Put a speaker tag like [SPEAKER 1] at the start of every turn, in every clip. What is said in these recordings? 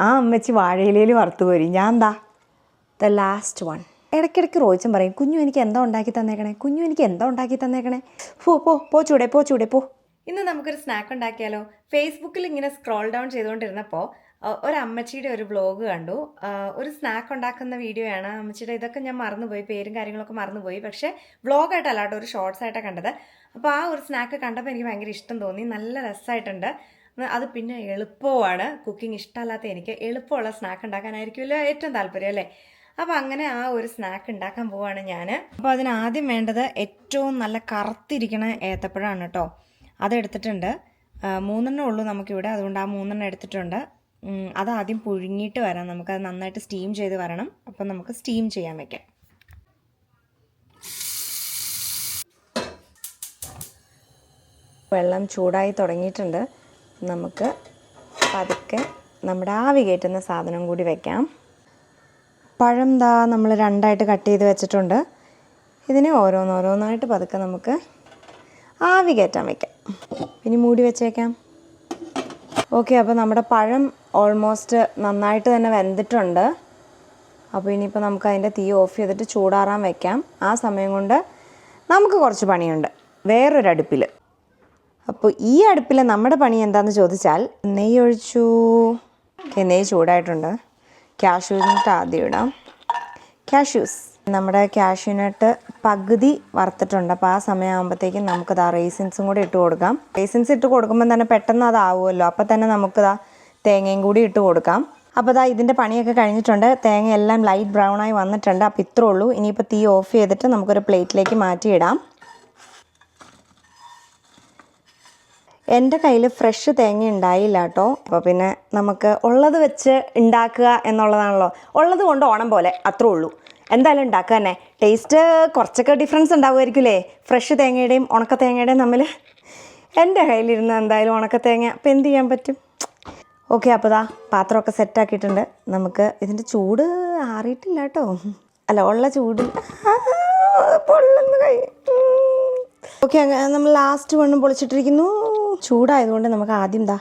[SPEAKER 1] ആ അമ്മച്ചി വാഴയിലയിൽ വറുത്ത് കോരി. ഞാൻ എന്താ ദ ലാസ്റ്റ് വൺ. ഇടയ്ക്കിടയ്ക്ക് റോയിച്ചൻ പറയും, കുഞ്ഞു എനിക്ക് എന്താ ഉണ്ടാക്കി തന്നേക്കണേ, കുഞ്ഞു എനിക്ക് എന്താ ഉണ്ടാക്കി തന്നേക്കണേ. പോ ചൂടെ പോ. ഇന്ന് നമുക്കൊരു സ്നാക്ക് ഉണ്ടാക്കിയാലോ. ഫേസ്ബുക്കിൽ ഇങ്ങനെ സ്ക്രോൾ ഡൗൺ ചെയ്തുകൊണ്ടിരുന്നപ്പോൾ ഒരു അമ്മച്ചിയുടെ ഒരു വ്ലോഗ് കണ്ടു. ഒരു സ്നാക്ക് ഉണ്ടാക്കുന്ന വീഡിയോ ആണ്. അമ്മച്ചിയുടെ ഇതൊക്കെ ഞാൻ മറന്നുപോയി, പേരും കാര്യങ്ങളൊക്കെ മറന്നുപോയി. പക്ഷേ വ്ലോഗായിട്ടല്ല കേട്ടോ, ഒരു ഷോർട്സ് ആയിട്ടാണ് കണ്ടത്. അപ്പോൾ ആ ഒരു സ്നാക്ക് കണ്ടപ്പോൾ എനിക്ക് ഭയങ്കര ഇഷ്ടം തോന്നി. നല്ല രസമായിട്ടുണ്ട്. അത് പിന്നെ എളുപ്പമാണ്. കുക്കിംഗ് ഇഷ്ടമല്ലാത്ത എനിക്ക് എളുപ്പമുള്ള സ്നാക്ക് ഉണ്ടാക്കാനായിരിക്കുമല്ലോ ഏറ്റവും താല്പര്യം അല്ലേ. അപ്പോൾ അങ്ങനെ ആ ഒരു സ്നാക്ക് ഉണ്ടാക്കാൻ പോവാണ് ഞാൻ. അപ്പോൾ അതിനാദ്യം വേണ്ടത് ഏറ്റവും നല്ല കറുത്തിരിക്കണ ഏത്തപ്പഴമാണ് കേട്ടോ. അതെടുത്തിട്ടുണ്ട്. 3 ഉള്ളൂ നമുക്കിവിടെ, അതുകൊണ്ട് ആ 3 എടുത്തിട്ടുണ്ട്. അതാദ്യം പുഴുങ്ങിയിട്ട് വരാം. നമുക്കത് നന്നായിട്ട് സ്റ്റീം ചെയ്ത് വരണം. അപ്പം നമുക്ക് സ്റ്റീം ചെയ്യാൻ വയ്ക്കാം. വെള്ളം ചൂടായി തുടങ്ങിയിട്ടുണ്ട്. നമുക്ക് പതുക്കെ നമ്മുടെ ആവി കയറ്റുന്ന സാധനം കൂടി വയ്ക്കാം. പഴം ദാ നമ്മൾ 2ആയിട്ട് കട്ട് ചെയ്ത് വെച്ചിട്ടുണ്ട്. ഇതിനെ ഓരോന്നോരോന്നായിട്ട് പതുക്കെ നമുക്ക് ആവി കയറ്റാൻ വയ്ക്കാം. ഇനി മൂടി വെച്ചേക്കാം. ഓക്കെ, അപ്പോൾ നമ്മുടെ പഴം ഓൾമോസ്റ്റ് നന്നായിട്ട് തന്നെ വെന്തിട്ടുണ്ട്. അപ്പോൾ ഇനിയിപ്പോൾ നമുക്ക് അതിൻ്റെ തീ ഓഫ് ചെയ്തിട്ട് ചൂടാറാൻ വയ്ക്കാം. ആ സമയം കൊണ്ട് നമുക്ക് കുറച്ച് പണിയുണ്ട് വേറൊരു അടുപ്പിൽ. അപ്പോൾ ഈ അടുപ്പിൽ നമ്മുടെ പണി എന്താണെന്ന് ചോദിച്ചാൽ, നെയ്യ് ഒഴിച്ചു. ഓക്കെ, നെയ്യ് ചൂടായിട്ടുണ്ട്. കാഷ്യൂനട്ട് ആദ്യം ഇടാം. കാഷ്യൂസ്, നമ്മുടെ കാഷ്യൂനട്ട് പകുതി വറുത്തിട്ടുണ്ട്. അപ്പോൾ ആ സമയമാകുമ്പോഴത്തേക്കും നമുക്കത് ആ റേസിൻസും കൂടി ഇട്ട് കൊടുക്കാം. റേസിൻസ് ഇട്ട് കൊടുക്കുമ്പോൾ തന്നെ പെട്ടെന്ന് അതാവുമല്ലോ. അപ്പോൾ തന്നെ നമുക്കിതാ തേങ്ങയും കൂടി ഇട്ട് കൊടുക്കാം. അപ്പോൾ ഇതാ ഇതിൻ്റെ പണിയൊക്കെ കഴിഞ്ഞിട്ടുണ്ട്. തേങ്ങ എല്ലാം ലൈറ്റ് ബ്രൗണായി വന്നിട്ടുണ്ട്. അപ്പോൾ ഇത്രേ ഉള്ളൂ. ഇനിയിപ്പോൾ തീ ഓഫ് ചെയ്തിട്ട് നമുക്കൊരു പ്ലേറ്റിലേക്ക് മാറ്റിയിടാം. എൻ്റെ കയ്യിൽ ഫ്രഷ് തേങ്ങ ഉണ്ടായില്ല കേട്ടോ. അപ്പോൾ പിന്നെ നമുക്ക് ഉള്ളത് വെച്ച് ഉണ്ടാക്കുക എന്നുള്ളതാണല്ലോ. ഉള്ളത് കൊണ്ട് ഓണം പോലെ, അത്രേ ഉള്ളൂ. എന്തായാലും ഉണ്ടാക്കുക തന്നെ. ടേസ്റ്റ് കുറച്ചൊക്കെ ഡിഫറൻസ് ഉണ്ടാവുമായിരിക്കില്ലേ ഫ്രഷ് തേങ്ങയുടെയും ഉണക്ക തേങ്ങയുടെയും തമ്മിൽ. എൻ്റെ കയ്യിലിരുന്ന് എന്തായാലും ഉണക്ക തേങ്ങ, അപ്പോൾ എന്ത് ചെയ്യാൻ പറ്റും. ഓക്കെ, അപ്പോൾ ദാ പാത്രമൊക്കെ സെറ്റാക്കിയിട്ടുണ്ട്. നമുക്ക് ഇതിൻ്റെ ചൂട് ആറിയിട്ടില്ല കേട്ടോ. അല്ല, ഉള്ള ചൂട് പൊള്ളുന്ന കൈ. ഓക്കെ, നമ്മൾ ലാസ്റ്റ് വണ്ണം പൊളിച്ചിട്ടിരിക്കുന്നു. ചൂടായതുകൊണ്ട് നമുക്ക് ആദ്യം ദാ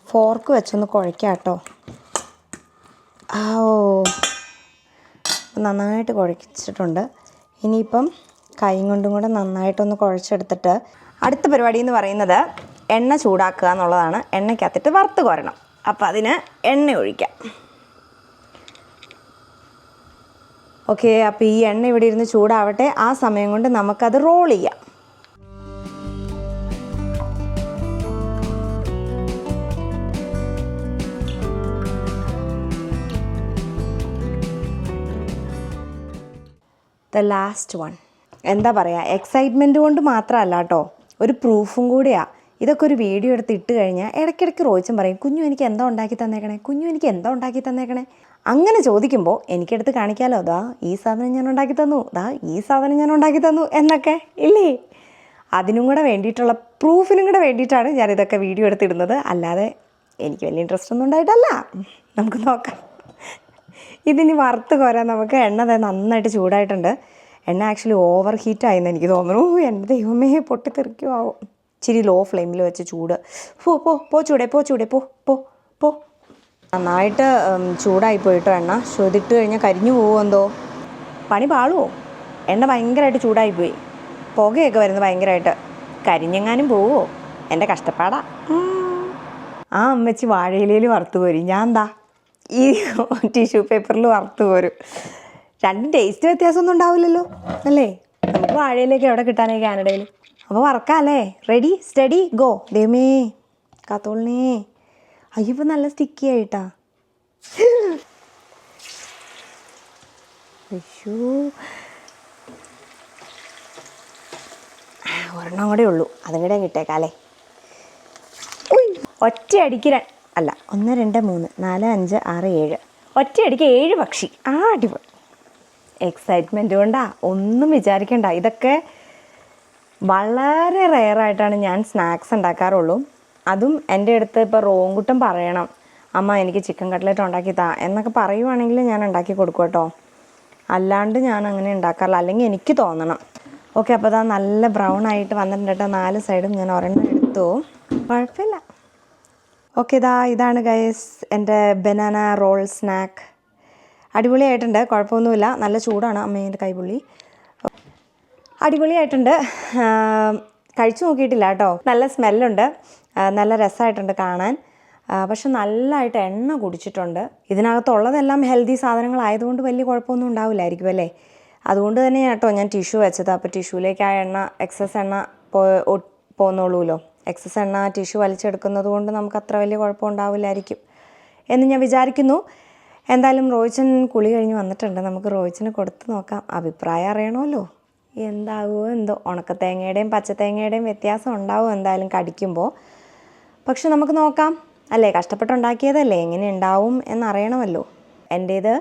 [SPEAKER 1] ഫോർക്ക് വെച്ചൊന്ന് കുഴയ്ക്കാം കേട്ടോ. നന്നായിട്ട് കുഴച്ചിട്ടുണ്ട്. ഇനിയിപ്പം കൈ കൊണ്ടും കൂടെ നന്നായിട്ടൊന്ന് കുഴച്ചെടുത്തിട്ട് അടുത്ത പരിപാടി എന്ന് പറയുന്നത് എണ്ണ ചൂടാക്കുക എന്നുള്ളതാണ്. എണ്ണയ്ക്കകത്തിട്ട് വറുത്ത് കോരണം. അപ്പോൾ അതിന് എണ്ണ ഒഴിക്കാം. ഓക്കെ, അപ്പോൾ ഈ എണ്ണ ഇവിടെ ഇരുന്ന് ചൂടാവട്ടെ. ആ സമയം കൊണ്ട് നമുക്കത് റോൾ ചെയ്യാം. The last one. എന്താ പറയുക, എക്സൈറ്റ്മെൻറ്റ് കൊണ്ട് മാത്രമല്ല കേട്ടോ, ഒരു പ്രൂഫും കൂടിയാണ്. ഇതൊക്കെ ഒരു വീഡിയോ എടുത്ത് ഇട്ട് കഴിഞ്ഞാൽ ഇടയ്ക്കിടയ്ക്ക് റോയിച്ചൻ പറയും, കുഞ്ഞു എനിക്ക് എന്താ ഉണ്ടാക്കി തന്നേക്കണേ, കുഞ്ഞു എനിക്ക് എന്താ ഉണ്ടാക്കി തന്നേക്കണേ. അങ്ങനെ ചോദിക്കുമ്പോൾ എനിക്കെടുത്ത് കാണിക്കാമല്ലോ, ദാ ഈ സാധനം ഞാൻ ഉണ്ടാക്കി തന്നു, ദാ ഈ സാധനം ഞാൻ ഉണ്ടാക്കി തന്നു എന്നൊക്കെ ഇല്ലേ. അതിനും കൂടെ വേണ്ടിയിട്ടുള്ള പ്രൂഫിനും കൂടെ വേണ്ടിയിട്ടാണ് ഞാനിതൊക്കെ വീഡിയോ എടുത്തിടുന്നത്. അല്ലാതെ എനിക്ക് വലിയ ഇൻട്രസ്റ്റ് ഒന്നും ഉണ്ടായിട്ടല്ല. നമുക്ക് നോക്കാം. ഇതിനി വറുത്ത് കോരാൻ നമുക്ക് എണ്ണ നന്നായിട്ട് ചൂടായിട്ടുണ്ട്. എണ്ണ ആക്ച്വലി ഓവർ ഹീറ്റായെന്ന് എനിക്ക് തോന്നുന്നു. എൻ്റെ ദൈവമേ, പൊട്ടിത്തെറിക്കുമാവും. ഇച്ചിരി ലോ ഫ്ലെയിമിൽ വെച്ച് ചൂട്. പോ ചൂടെ പോ. നന്നായിട്ട് ചൂടായി പോയിട്ടോ എണ്ണ. ശ്രുതിട്ട് കഴിഞ്ഞാൽ കരിഞ്ഞു പോകുമോ എന്തോ, പണി പാളുമോ. എണ്ണ ഭയങ്കരമായിട്ട് ചൂടായിപ്പോയി. പുകയൊക്കെ വരുന്നത് ഭയങ്കരമായിട്ട്. കരിഞ്ഞെങ്ങാനും പോവുമോ, എൻ്റെ കഷ്ടപ്പാടാ. ആ അമ്മച്ചി വാഴയിലയിൽ വറുത്ത് കോരി. ഞാൻ എന്താ ഈ ടിഷ്യൂ പേപ്പറിൽ വറുത്ത് കോരും. രണ്ടും ടേസ്റ്റ് വ്യത്യാസമൊന്നും ഉണ്ടാവില്ലല്ലോ അല്ലേ. നമുക്ക് വാഴയിലേക്ക് എവിടെ കിട്ടാനേ കാനഡയിൽ. അപ്പോൾ വറക്കാം അല്ലേ. Ready steady go. ദൈവമേ കാത്തോളിനേ. അയ്യോ, ഇപ്പം നല്ല സ്റ്റിക്കി ആയിട്ടാ. ഒരെണ്ണം കൂടെ ഉള്ളൂ, അതും കൂടെ കിട്ടേക്കാം അല്ലേ. ഒറ്റയടിക്ക് അല്ല, 1 2 3 4 5 6 7 ഒറ്റയടിക്ക് 7 പക്ഷി. അടിപൊളി. എക്സൈറ്റ്മെൻറ്റ് കൊണ്ടാ, ഒന്നും വിചാരിക്കണ്ട. ഇതൊക്കെ വളരെ റെയറായിട്ടാണ് ഞാൻ സ്നാക്സ് ഉണ്ടാക്കാറുള്ളൂ. അതും എൻ്റെ അടുത്ത് ഇപ്പോൾ റോങ്കുട്ടം പറയണം, അമ്മ എനിക്ക് ചിക്കൻ കട്ട്ലറ്റ് ഉണ്ടാക്കി താ എന്നൊക്കെ പറയുവാണെങ്കിൽ ഞാൻ ഉണ്ടാക്കി കൊടുക്കും കേട്ടോ. അല്ലാണ്ട് ഞാൻ അങ്ങനെ ഉണ്ടാക്കാറില്ല, അല്ലെങ്കിൽ എനിക്ക് തോന്നണം. ഓക്കെ, അപ്പോൾ അതാ നല്ല ബ്രൗൺ ആയിട്ട് വന്നിട്ടുണ്ട് കേട്ടോ. 4 സൈഡും ഞാൻ ഒരെണ്ണം എടുത്തു. കുഴപ്പമില്ല, ഓക്കെ, ഇതാണ് ഗൈസ് എൻ്റെ ബനാന റോൾ സ്നാക്ക്. അടിപൊളിയായിട്ടുണ്ട്, കുഴപ്പമൊന്നുമില്ല. നല്ല ചൂടാണ്. അമ്മേൻ്റെ കൈപുള്ളി. അടിപൊളിയായിട്ടുണ്ട്. കഴിച്ചു നോക്കിയിട്ടില്ല കേട്ടോ. നല്ല സ്മെല്ലുണ്ട്, നല്ല രസമായിട്ടുണ്ട് കാണാൻ. പക്ഷെ നല്ലതായിട്ട് എണ്ണ കുടിച്ചിട്ടുണ്ട്. ഇതിനകത്തുള്ളതെല്ലാം ഹെൽത്തി സാധനങ്ങളായതുകൊണ്ട് വലിയ കുഴപ്പമൊന്നും ഉണ്ടാവില്ലായിരിക്കും അല്ലേ. അതുകൊണ്ട് തന്നെയാണ് കേട്ടോ ഞാൻ ടിഷ്യൂ വെച്ചത്. അപ്പോൾ ടിഷ്യൂലേക്ക് ആ എണ്ണ, എക്സസ് എണ്ണ പോന്നോളൂല്ലോ. എക്സസ് എണ്ണ ടിഷ്യൂ വലിച്ചെടുക്കുന്നത് കൊണ്ട് നമുക്ക് അത്ര വലിയ കുഴപ്പമുണ്ടാവില്ലായിരിക്കും എന്ന് ഞാൻ വിചാരിക്കുന്നു. എന്തായാലും റോയിച്ചൻ കുളി കഴിഞ്ഞ് വന്നിട്ടുണ്ട്. നമുക്ക് റോയിച്ചന് കൊടുത്ത് നോക്കാം, അഭിപ്രായം അറിയണമല്ലോ. എന്താകുമോ എന്തോ. ഉണക്കത്തേങ്ങയുടെയും പച്ചത്തേങ്ങയുടെയും വ്യത്യാസം ഉണ്ടാവും എന്തായാലും കടിക്കുമ്പോൾ. പക്ഷെ നമുക്ക് നോക്കാം അല്ലേ, കഷ്ടപ്പെട്ടുണ്ടാക്കിയതല്ലേ, എങ്ങനെ ഉണ്ടാവും എന്നറിയണമല്ലോ. എൻ്റേത്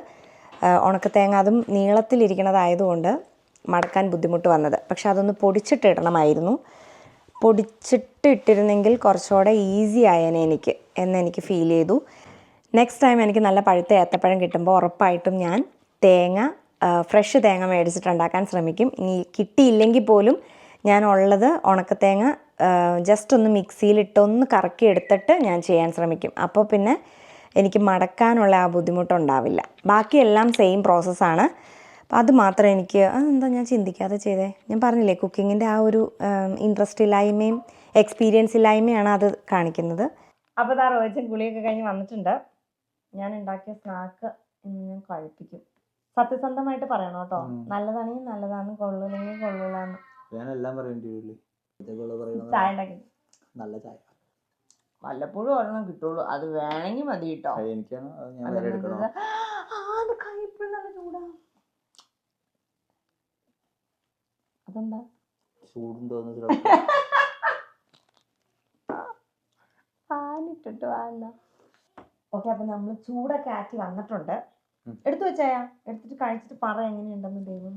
[SPEAKER 1] ഉണക്കത്തേങ്ങ, അതും നീളത്തിലിരിക്കണതായതുകൊണ്ട് മടക്കാൻ ബുദ്ധിമുട്ട് വന്നത്. പക്ഷെ അതൊന്ന് പൊടിച്ചിട്ട് ഇടണമായിരുന്നു. പൊടിച്ചിട്ട് ഇട്ടിരുന്നെങ്കിൽ കുറച്ചുകൂടെ ഈസി ആയേനെ എനിക്ക് എന്നെനിക്ക് ഫീൽ ചെയ്തു. നെക്സ്റ്റ് ടൈം എനിക്ക് നല്ല പഴുത്ത ഏത്തപ്പഴം കിട്ടുമ്പോൾ ഉറപ്പായിട്ടും ഞാൻ ഫ്രഷ് തേങ്ങ മേടിച്ചിട്ടുണ്ടാക്കാൻ ശ്രമിക്കും. ഇനി കിട്ടിയില്ലെങ്കിൽ പോലും ഞാൻ ഉള്ളത് ഉണക്കത്തേങ്ങ ജസ്റ്റ് ഒന്ന് മിക്സിയിലിട്ടൊന്ന് കറക്കി എടുത്തിട്ട് ഞാൻ ചെയ്യാൻ ശ്രമിക്കും. അപ്പോൾ പിന്നെ എനിക്ക് മടക്കാനുള്ള ആ ബുദ്ധിമുട്ടുണ്ടാവില്ല. ബാക്കിയെല്ലാം സെയിം പ്രോസസ്സാണ്. അപ്പോൾ അത് മാത്രം എനിക്ക് അതെന്താ ഞാൻ ചിന്തിക്കാതെ ചെയ്തേ. ഞാൻ പറഞ്ഞില്ലേ, കുക്കിങ്ങിൻ്റെ ആ ഒരു ഇൻട്രസ്റ്റ് ഇല്ലായ്മയും എക്സ്പീരിയൻസ് ഇല്ലായ്മയാണ് അത് കാണിക്കുന്നത്. അപ്പോൾ റോയിച്ചൻ കുളിയൊക്കെ കഴിഞ്ഞ് വന്നിട്ടുണ്ട്. ഞാൻ ഉണ്ടാക്കിയ സ്നാക്ക് ഞാൻ കഴിപ്പിക്കും. സത്യസന്ധമായിട്ട് പറയണം കേട്ടോ. നല്ലതാണെങ്കിൽ നല്ലതാണ്, കൊള്ളില്ലെങ്കിൽ കൊള്ളൂലെന്ന്. ചായ ഉണ്ടാക്കി
[SPEAKER 2] നല്ല ചായ
[SPEAKER 1] വല്ലപ്പോഴും ഒരെണ്ണം കിട്ടുള്ളൂ. അത് വേണമെങ്കിൽ മതി കേട്ടോ. നല്ല ചൂടാ. അതെന്താ
[SPEAKER 2] ചൂടുണ്ടോന്ന്
[SPEAKER 1] ഫാനിട്ടിട്ട് വേണ്ട. ഓക്കെ, അപ്പം നമ്മൾ ചൂടൊക്കെ ആക്കി വന്നിട്ടുണ്ട്. എടുത്തു വെച്ചായാ, എടുത്തിട്ട് കഴിച്ചിട്ട് പറ എങ്ങനെയുണ്ടെന്ന്. ദൈവം,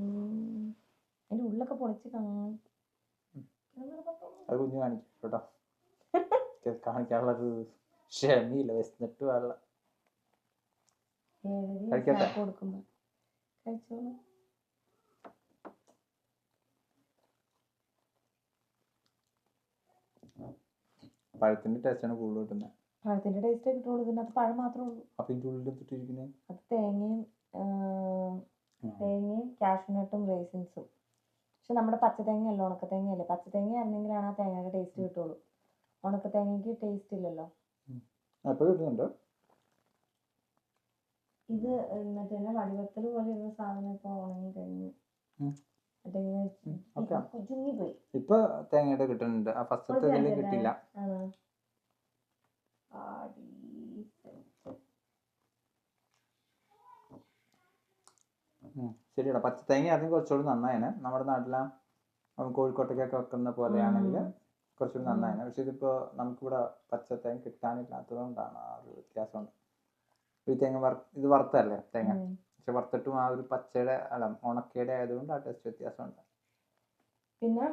[SPEAKER 1] എൻ്റെ ഉള്ളൊക്കെ പൊളിച്ച്
[SPEAKER 2] കാണിക്കാനുള്ളത് ക്ഷമയില്ല. വിശന്നിട്ട് വെള്ളം
[SPEAKER 1] കൊടുക്കുമ്പോ കഴിച്ചോളൂ.
[SPEAKER 2] പഴത്തിന്റെ ടേസ്റ്റാണ് കൂടുതൽ കിട്ടുന്നത്.
[SPEAKER 1] പഴത്തിന്റെ ടേസ്റ്റേ കിട്ടുള്ളൂ. ഇതിനകത്ത് പഴം മാത്രമേ ഉള്ളൂ.
[SPEAKER 2] അപ്പൊ ഇതിന്റെ ഉള്ളിൽ ഇട്ടിരിക്കുന്നത്
[SPEAKER 1] അത് തേങ്ങയും കാഷ്യൂനട്ടും റേസിൻസും. പക്ഷെ നമ്മുടെ പച്ചത്തേങ്ങയല്ല, ഉണക്കത്തേങ്ങയല്ലേ. പച്ചത്തേങ്ങ ആയിരുന്നെങ്കിലാണ് ആ തേങ്ങയുടെ ടേസ്റ്റ് കിട്ടുള്ളൂ. ഉണക്കത്തേങ്ങയ്ക്ക് ടേസ്റ്റ് ഇല്ലല്ലോ. ഇത് മറ്റേ വടിവത്തൽ പോലെ ഇരുന്ന സാധനം ഇപ്പൊ ഉണങ്ങി കഴിഞ്ഞു. പോയി.
[SPEAKER 2] ഇപ്പൊ തേങ്ങയുടെ കിട്ടുന്നുണ്ട്. ആ ഫസ്റ്റത്തെ കിട്ടില്ല. ശരിയടാ, പച്ചത്തേങ്ങ ആണെങ്കിൽ കുറച്ചുകൂടി നന്നായേനെ. നമ്മുടെ നാട്ടിലെ കോഴിക്കോട്ടേക്കൊക്കെ വെക്കുന്ന പോലെയാണെങ്കിൽ കുറച്ചുകൂടി നന്നായേനെ. പക്ഷെ ഇതിപ്പോ നമുക്കിവിടെ പച്ചത്തേങ്ങ കിട്ടാനില്ലാത്തത് കൊണ്ടാണ് ആ ഒരു വ്യത്യാസമുണ്ട്. ഈ തേങ്ങ ഇത് വറുത്തല്ലേ തേങ്ങ, പക്ഷെ വറുത്തിട്ടും ആ ഒരു പച്ചയുടെ ഉണക്കയുടെ ആയതുകൊണ്ട് ആ ടേസ്റ്റ് വ്യത്യാസമുണ്ട്.
[SPEAKER 1] പിന്നെ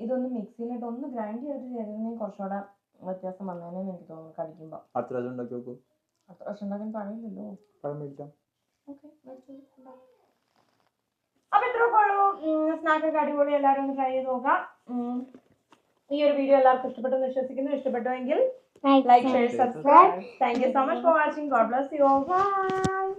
[SPEAKER 1] ഇതൊന്ന് മിക്സിയിലിട്ട് ഒന്ന് ഗ്രൈൻഡ് ചെയ്തിരുന്നെങ്കിൽ കുറച്ചുകൂടെ വ്യത്യാസം വന്നേനെ എനിക്ക് തോന്നുന്നു കടിക്കുമ്പോൾ.
[SPEAKER 2] അടുത്ത പ്രാവശ്യം ഉണ്ടാക്കി നോക്കൂ.
[SPEAKER 1] അടുത്ത പ്രാവശ്യം ഉണ്ടാക്കാൻ പഴയില്ലല്ലോ.
[SPEAKER 2] പഴം മേടിക്കാം.
[SPEAKER 1] അപ്പൊ ഇത്രയൊക്കെ ഉള്ളൂ. സ്നാക്കൊക്കെ അടിപൊളി, എല്ലാവരും ഒന്ന് ട്രൈ ചെയ്ത് നോക്കാം. ഈ ഒരു വീഡിയോ എല്ലാവർക്കും ഇഷ്ടപ്പെട്ടെന്ന് വിശ്വസിക്കുന്നു. ഇഷ്ടപ്പെട്ടുവെങ്കിൽ like, share, subscribe. Thank you so much for watching. God bless you all. Bye.